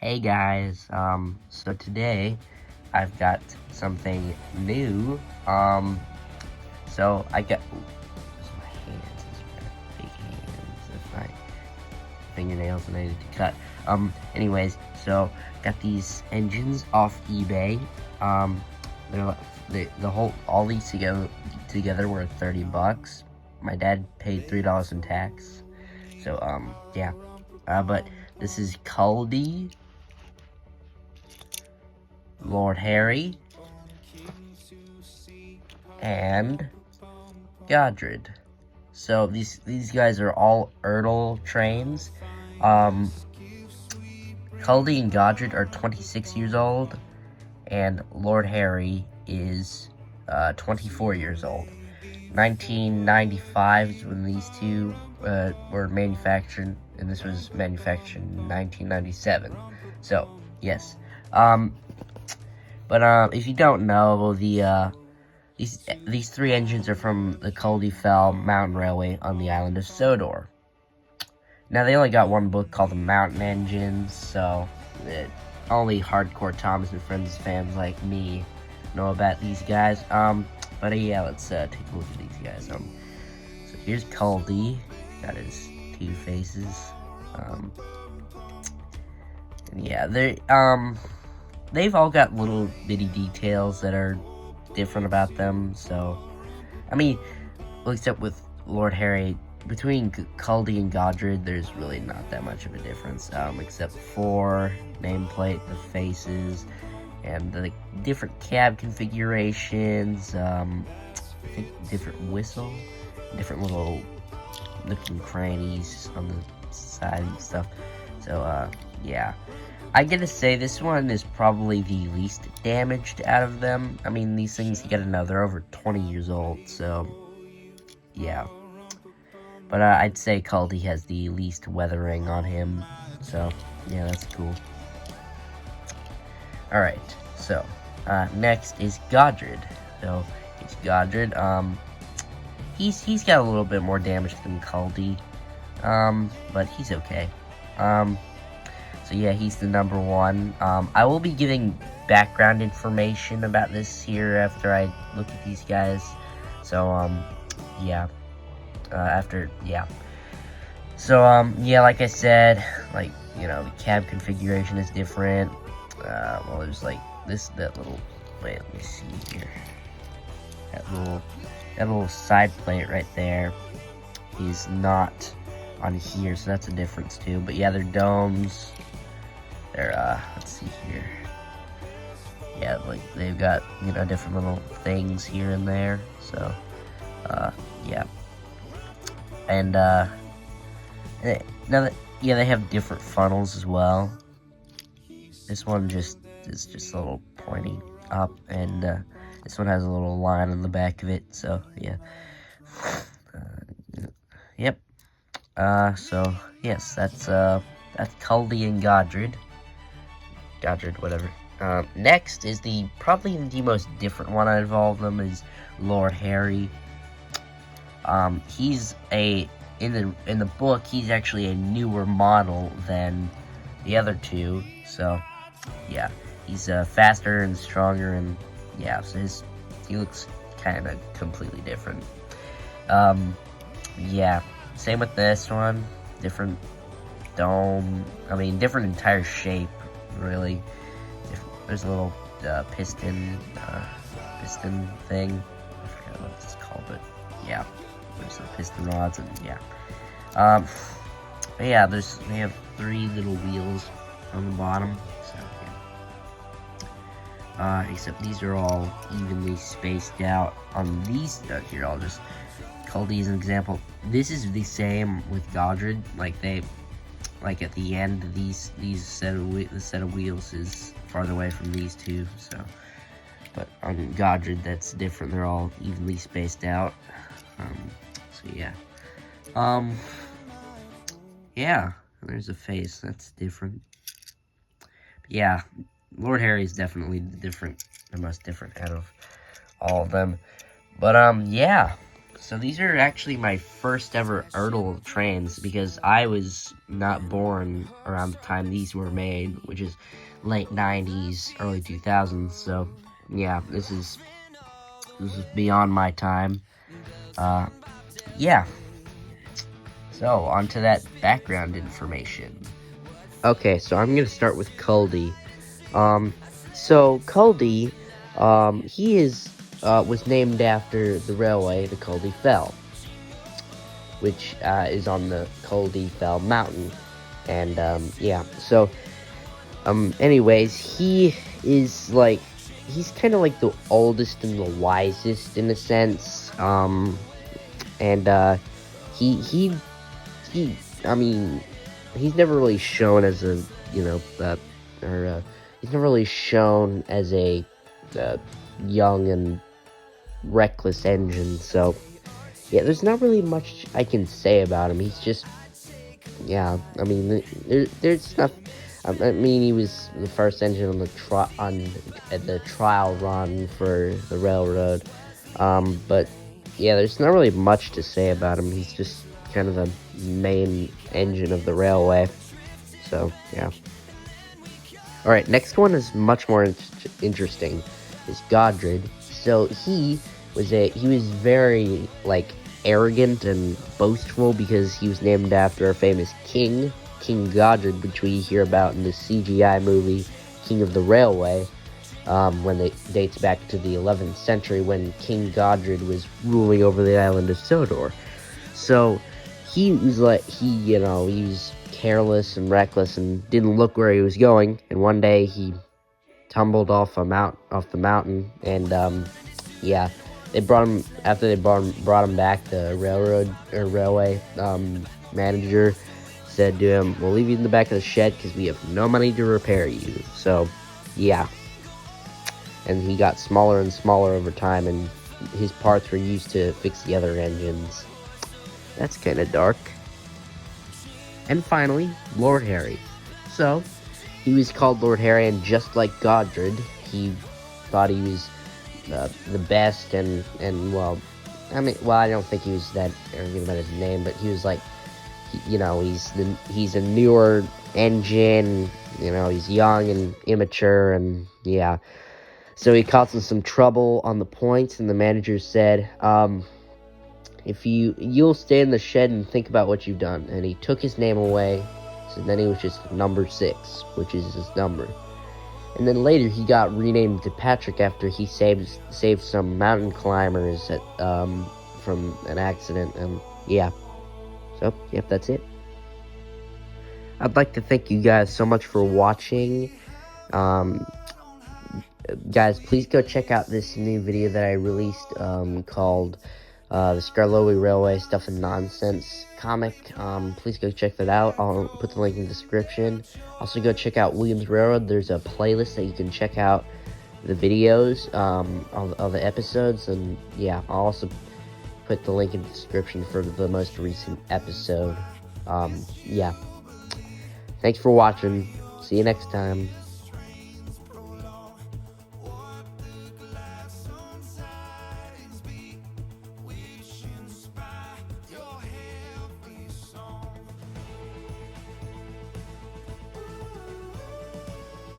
Hey guys, so today I've got something new. So I got, those are my hands, those are my big hands, that's my fingernails and I need to cut. Anyways, so got these engines off eBay. All these together were 30 bucks. My dad paid $3 in tax. So, yeah. But this is Culdee, Lord Harry, and Godred. So these guys are all Ertl trains. Culdee and Godred are 26 years old, and Lord Harry is 24 years old. 1995 is when these two were manufactured, and this was manufactured in 1997. So, yes. But if you don't know, these three engines are from the Culdee Fell Mountain Railway on the island of Sodor. Now, they only got one book called The Mountain Engines, so only hardcore Thomas and Friends fans like me know about these guys. But yeah, let's take a look at these guys. So here's Culdee, got his two faces. And yeah, they've all got little bitty details that are different about them. So, I mean, except with Lord Harry, between Culdee and Godred, there's really not that much of a difference, except for nameplate, the faces, and the different cab configurations, I think different whistle, different little looking crannies on the side and stuff. So, yeah. I gotta say, this one is probably the least damaged out of them. I mean, these things, you gotta know, they're over 20 years old, so, yeah. But, I'd say Culdee has the least weathering on him, so, yeah, that's cool. Alright, so, next is Godred. So, it's Godred. He's got a little bit more damage than Culdee, but he's okay. So yeah, he's the number one. I will be giving background information about this here after I look at these guys. So, yeah. So, yeah, like I said, like, you know, the cab configuration is different. Well, there's like that little, wait, let me see here. That little side plate right there is not on here, so that's a difference too. But yeah, they're domes. They're, let's see here. Yeah, like, they've got, you know, different little things here and there. So, yeah. And, yeah, they have different funnels as well. This one is just a little pointy up, and, this one has a little line on the back of it, so, yeah. Yep. So, yes, that's Culdee and Godred. Godred, whatever. Next is probably the most different one out of all of them is Lord Harry. He's in the book, he's actually a newer model than the other two, so, yeah. He's, faster and stronger, and, yeah, so he looks kind of completely different. Yeah, same with this one, different dome, I mean, different entire shape, really. There's a little, piston thing, I forgot what it's called, but, yeah, there's the piston rods, and, yeah. But yeah, they have three little wheels on the bottom, so, yeah. Except these are all evenly spaced out on these. Here, I'll just Culdee as an example. This is the same with Godred. Like at the end, the set of wheels is farther away from these two. So, but on Godred, that's different. They're all evenly spaced out. So yeah. Yeah. There's a face. That's different. But yeah. Lord Harry is definitely the most different out of all of them. But, yeah. So these are actually my first ever Ertl trains, because I was not born around the time these were made, which is late 90s, early 2000s. So yeah, this is beyond my time. Yeah. So on to that background information. Okay, so I'm gonna start with Culdee. So Culdee, he was named after the railway, the Culdee Fell, which is on the Culdee Fell Mountain, and yeah. So, anyways, he's kind of like the oldest and the wisest in a sense, and he, I mean, he's never really shown as a, he's never really shown as a young and reckless engine, so, yeah, there's not really much I can say about him. He's just, yeah, I mean, there's not, I mean, he was the first engine on the trial run for the railroad, but, yeah, there's not really much to say about him. He's just kind of the main engine of the railway, so, yeah. Alright, next one is much more interesting, is Godred. So, he was very, like, arrogant and boastful, because he was named after a famous king, King Godred, which we hear about in the CGI movie, King of the Railway, when it dates back to the 11th century, when King Godred was ruling over the island of Sodor. So, he was careless and reckless and didn't look where he was going, and one day he tumbled off the mountain, and yeah, they brought him back. The railway manager said to him, "We'll leave you in the back of the shed because we have no money to repair you." So, yeah, and he got smaller and smaller over time, and his parts were used to fix the other engines. That's kind of dark. And finally, Lord Harry. So, he was called Lord Harry, and just like Godred, he thought he was the best, and well, I don't think he was that arrogant about his name, but he was like, he's a newer engine, he's young and immature, and yeah. So he caused him some trouble on the points, and the manager said, if you'll stay in the shed and think about what you've done. And he took his name away, so then he was just number 6, which is his number. And then later he got renamed to Patrick after he saved some mountain climbers from an accident, and yeah. So, yep, that's it. I'd like to thank you guys so much for watching. Guys, please go check out this new video that I released called the Skarloey Railway Stuff and Nonsense comic. Please go check that out. I'll put the link in the description. Also, go check out Williams Railroad. There's a playlist that you can check out the videos, all the episodes, and yeah, I'll also put the link in the description for the most recent episode. Yeah. Thanks for watching. See you next time.